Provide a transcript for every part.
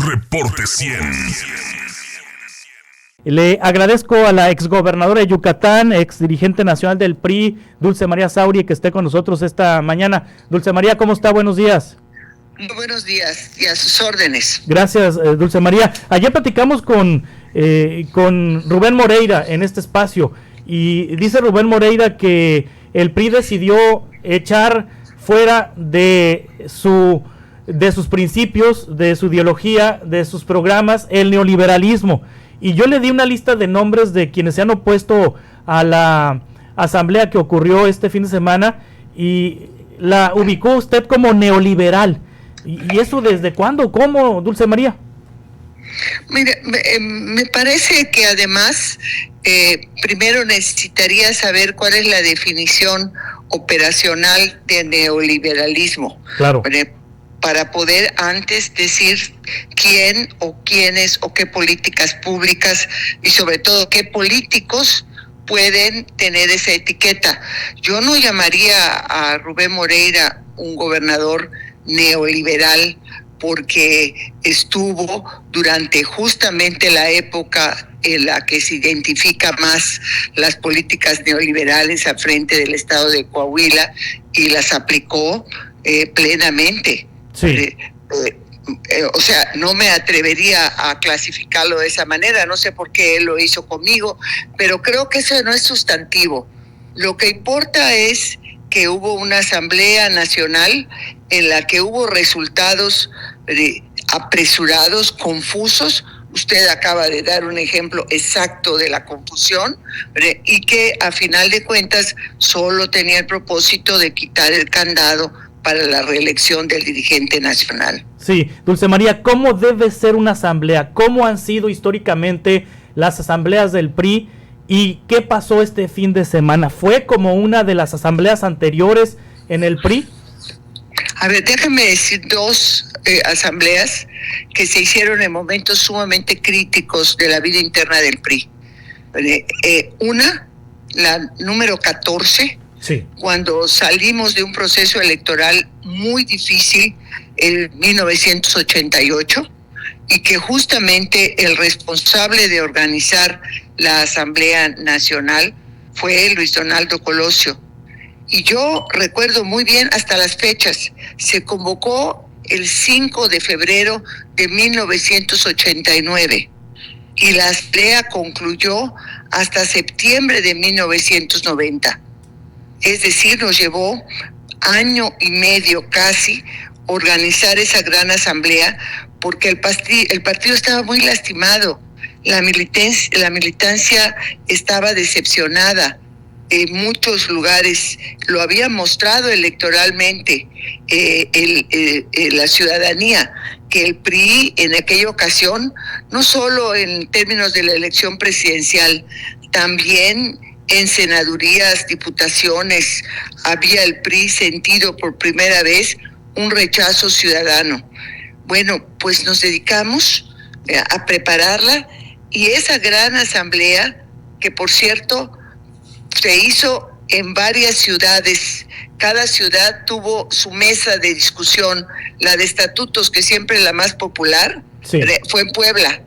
Reporte 100. Le agradezco a la exgobernadora de Yucatán, exdirigente nacional del PRI, Dulce María Sauri, que esté con nosotros esta mañana. Dulce María, ¿cómo está? Buenos días. Muy buenos días y a sus órdenes. Gracias, Dulce María. Ayer platicamos con Rubén Moreira en este espacio y dice Rubén Moreira que el PRI decidió echar fuera de sus principios, de su ideología, de sus programas, el neoliberalismo. Y yo le di una lista de nombres de quienes se han opuesto a la asamblea que ocurrió este fin de semana y la ubicó usted como neoliberal. ¿Y eso desde cuándo? ¿Cómo, Dulce María? Mire, me parece que además primero necesitaría saber cuál es la definición operacional de neoliberalismo. Claro. Para poder antes decir quién o quiénes o qué políticas públicas y sobre todo qué políticos pueden tener esa etiqueta. Yo no llamaría a Rubén Moreira un gobernador neoliberal porque estuvo durante justamente la época en la que se identifica más las políticas neoliberales al frente del estado de Coahuila y las aplicó plenamente. Sí. O sea, no me atrevería a clasificarlo de esa manera, no sé por qué él lo hizo conmigo, pero creo que eso no es sustantivo. Lo que importa es que hubo una asamblea nacional en la que hubo resultados apresurados, confusos. Usted acaba de dar un ejemplo exacto de la confusión, y que a final de cuentas solo tenía el propósito de quitar el candado para la reelección del dirigente nacional. Sí, Dulce María, ¿cómo debe ser una asamblea? ¿Cómo han sido históricamente las asambleas del PRI? ¿Y qué pasó este fin de semana? ¿Fue como una de las asambleas anteriores en el PRI? A ver, déjame decir dos asambleas que se hicieron en momentos sumamente críticos de la vida interna del PRI. Una, la número 14, sí, cuando salimos de un proceso electoral muy difícil en 1988, y que justamente el responsable de organizar la Asamblea Nacional fue Luis Donaldo Colosio. Y yo recuerdo muy bien hasta las fechas. Se convocó el 5 de febrero de 1989 y la asamblea concluyó hasta septiembre de 1990. Es decir, nos llevó año y medio casi organizar esa gran asamblea porque el partido estaba muy lastimado. La militancia estaba decepcionada. En muchos lugares lo había mostrado electoralmente la ciudadanía, que el PRI en aquella ocasión, no solo en términos de la elección presidencial, también en senadurías, diputaciones, había el PRI sentido por primera vez un rechazo ciudadano. Bueno, pues nos dedicamos a prepararla, y esa gran asamblea, que por cierto se hizo en varias ciudades, cada ciudad tuvo su mesa de discusión. La de estatutos, que siempre es la más popular, sí, fue en Puebla,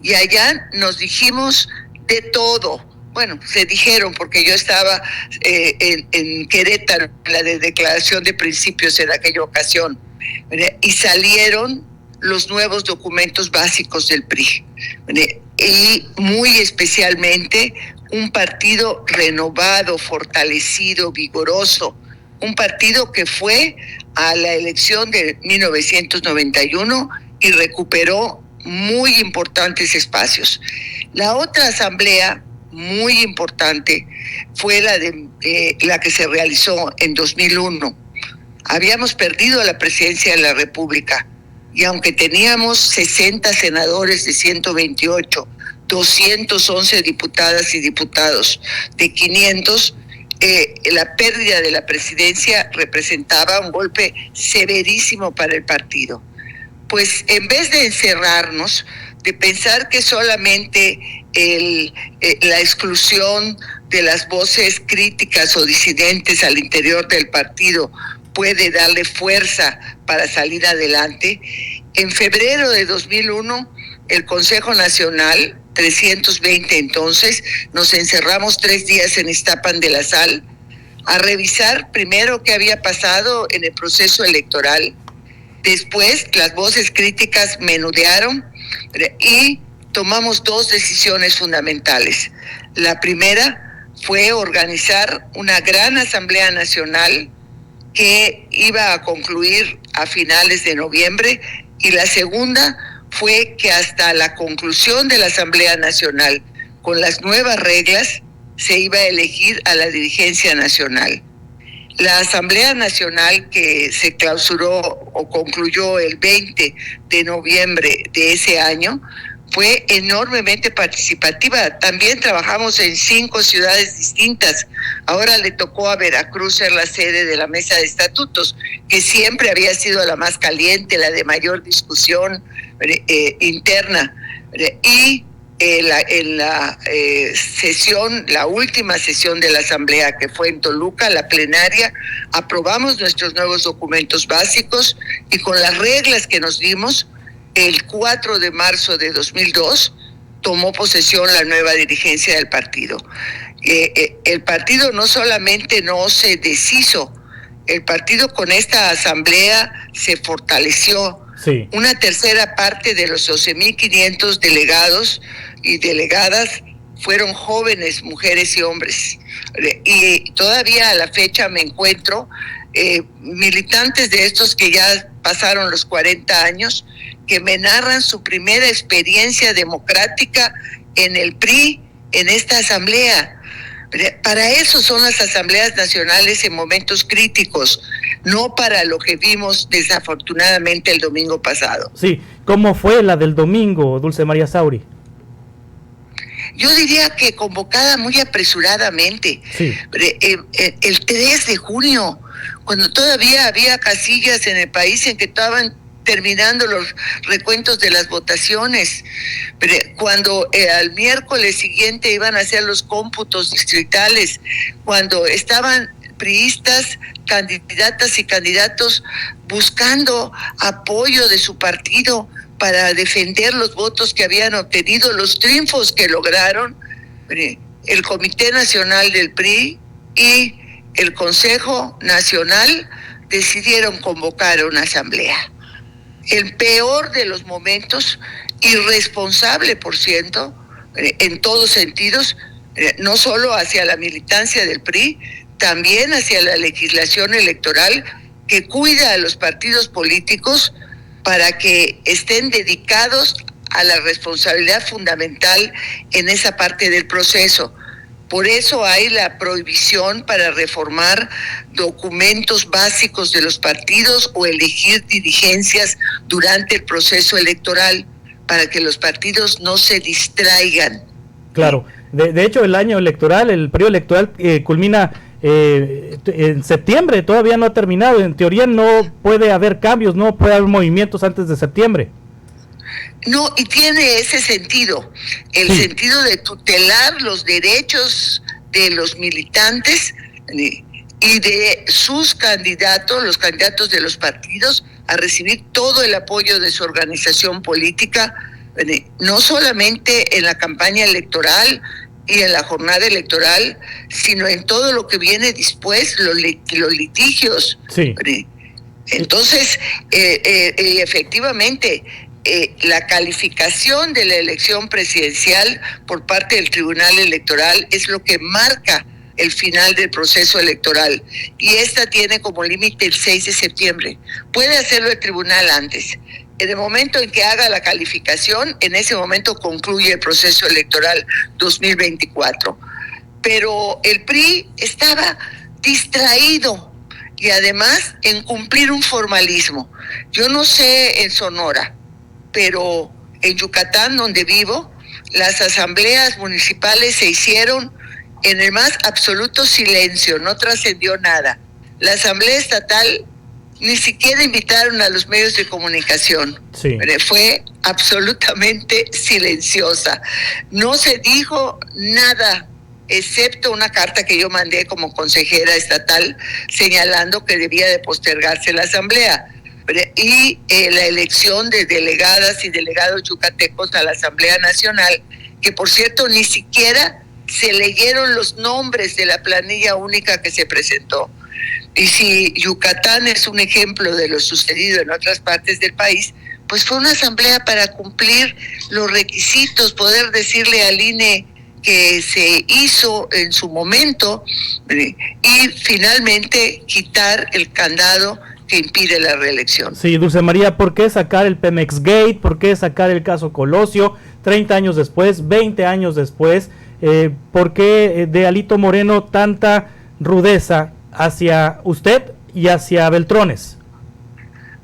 y allá nos dijimos de todo. Bueno, se dijeron porque yo estaba en Querétaro, en la de declaración de principios en aquella ocasión, y salieron los nuevos documentos básicos del PRI, y muy especialmente un partido renovado, fortalecido, vigoroso, un partido que fue a la elección de 1991 y recuperó muy importantes espacios. La otra asamblea muy importante fue la que se realizó en 2001. Habíamos perdido la presidencia de la República, y aunque teníamos 60 senadores de 128, 211 diputadas y diputados de 500, la pérdida de la presidencia representaba un golpe severísimo para el partido. Pues en vez de encerrarnos, de pensar que solamente la exclusión de las voces críticas o disidentes al interior del partido puede darle fuerza para salir adelante, En febrero de 2001, el Consejo Nacional, 320 entonces, nos encerramos 3 días en Iztapan de la Sal a revisar primero qué había pasado en el proceso electoral. Después, las voces críticas menudearon y tomamos 2 decisiones fundamentales. La primera fue organizar una gran Asamblea Nacional que iba a concluir a finales de noviembre, y la segunda fue que hasta la conclusión de la Asamblea Nacional, con las nuevas reglas, se iba a elegir a la dirigencia nacional. La Asamblea Nacional, que se clausuró o concluyó el 20 de noviembre de ese año, fue enormemente participativa. También trabajamos en 5 ciudades distintas. Ahora le tocó a Veracruz ser la sede de la mesa de estatutos, que siempre había sido la más caliente, la de mayor discusión interna. Y en la sesión, la última sesión de la Asamblea, que fue en Toluca, la plenaria, aprobamos nuestros nuevos documentos básicos, y con las reglas que nos dimos, el 4 de marzo de 2002 tomó posesión la nueva dirigencia del partido. El partido no solamente no se deshizo, el partido con esta asamblea se fortaleció. Sí. Una tercera parte de los 12.500 delegados y delegadas fueron jóvenes, mujeres y hombres. Y todavía a la fecha me encuentro militantes de estos que ya pasaron los 40 años, que me narran su primera experiencia democrática en el PRI, en esta asamblea. Para eso son las asambleas nacionales en momentos críticos, no para lo que vimos desafortunadamente el domingo pasado. Sí, ¿cómo fue la del domingo, Dulce María Sauri? Yo diría que convocada muy apresuradamente. Sí. El 3 de junio, cuando todavía había casillas en el país en que estaban terminando los recuentos de las votaciones, cuando al miércoles siguiente iban a hacer los cómputos distritales, cuando estaban priistas, candidatas y candidatos buscando apoyo de su partido para defender los votos que habían obtenido, los triunfos que lograron, el Comité Nacional del PRI y el Consejo Nacional decidieron convocar una asamblea. El peor de los momentos, irresponsable, por cierto, en todos sentidos, no solo hacia la militancia del PRI, también hacia la legislación electoral que cuida a los partidos políticos para que estén dedicados a la responsabilidad fundamental en esa parte del proceso. Por eso hay la prohibición para reformar documentos básicos de los partidos o elegir dirigencias durante el proceso electoral, para que los partidos no se distraigan. Claro, de hecho el año electoral, el periodo electoral culmina en septiembre, todavía no ha terminado. En teoría no puede haber cambios, no puede haber movimientos antes de septiembre. No, y tiene ese sentido, el sentido de tutelar los derechos de los militantes y de sus candidatos, los candidatos de los partidos, a recibir todo el apoyo de su organización política, no solamente en la campaña electoral y en la jornada electoral, sino en todo lo que viene después, los litigios. Sí. Entonces, efectivamente, la calificación de la elección presidencial por parte del Tribunal Electoral es lo que marca el final del proceso electoral, y esta tiene como límite el 6 de septiembre. Puede hacerlo el tribunal antes. En el momento en que haga la calificación, en ese momento concluye el proceso electoral 2024. Pero el PRI estaba distraído y además en cumplir un formalismo. Yo no sé en Sonora, pero en Yucatán, donde vivo, las asambleas municipales se hicieron en el más absoluto silencio, no trascendió nada. La asamblea estatal ni siquiera invitaron a los medios de comunicación. Sí. Fue absolutamente silenciosa. No se dijo nada, excepto una carta que yo mandé como consejera estatal señalando que debía de postergarse la asamblea. y la elección de delegadas y delegados yucatecos a la Asamblea Nacional, que por cierto ni siquiera se leyeron los nombres de la planilla única que se presentó. Y si Yucatán es un ejemplo de lo sucedido en otras partes del país, pues fue una asamblea para cumplir los requisitos, poder decirle al INE que se hizo en su momento y finalmente quitar el candado que impide la reelección. Sí, Dulce María, ¿por qué sacar el Pemex Gate? ¿Por qué sacar el caso Colosio 30 años después, 20 años después? ¿Por qué de Alito Moreno tanta rudeza hacia usted y hacia Beltrones?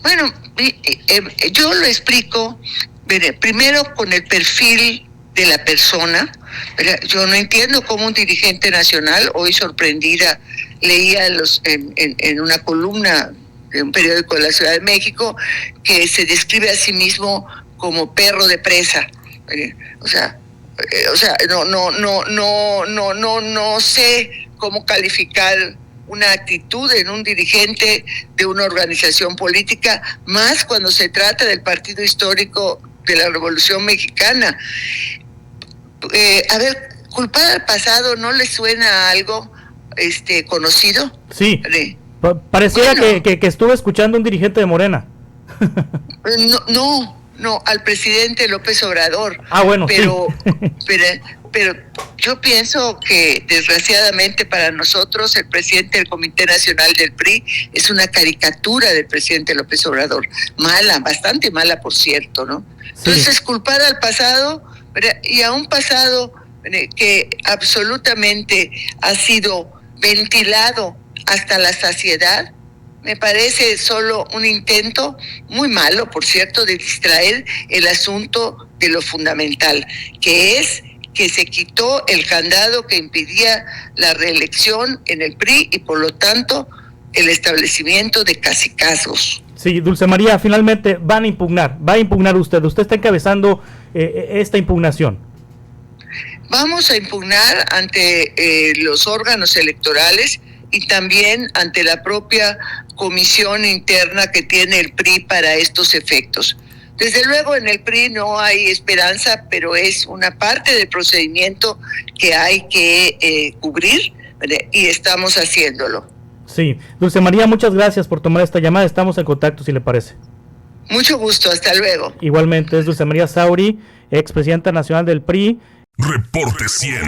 Bueno, yo lo explico primero con el perfil de la persona. Yo no entiendo cómo un dirigente nacional, hoy sorprendida, leía en una columna de un periódico de la Ciudad de México que se describe a sí mismo como perro de presa. O sea, no sé cómo calificar una actitud en un dirigente de una organización política, más cuando se trata del partido histórico de la Revolución Mexicana. A ver, culpar al pasado, ¿no le suena a algo conocido? Sí, pareciera bueno, que estuve escuchando a un dirigente de Morena. No, al presidente López Obrador. Bueno, pero, sí. pero yo pienso que desgraciadamente para nosotros el presidente del Comité Nacional del PRI es una caricatura del presidente López Obrador. Mala, bastante mala, por cierto, ¿no? Sí. Entonces, culpar al pasado, y a un pasado que absolutamente ha sido ventilado hasta la saciedad, me parece solo un intento muy malo, por cierto, de distraer el asunto de lo fundamental, que es que se quitó el candado que impedía la reelección en el PRI y por lo tanto el establecimiento de cacicazgos. Sí, Dulce María, finalmente va a impugnar usted está encabezando esta impugnación. Vamos a impugnar ante los órganos electorales y también ante la propia comisión interna que tiene el PRI para estos efectos. Desde luego en el PRI no hay esperanza, pero es una parte del procedimiento que hay que cubrir, y estamos haciéndolo. Sí, Dulce María, muchas gracias por tomar esta llamada, estamos en contacto si le parece. Mucho gusto, hasta luego. Igualmente, es Dulce María Sauri, expresidenta nacional del PRI. Reporte 100.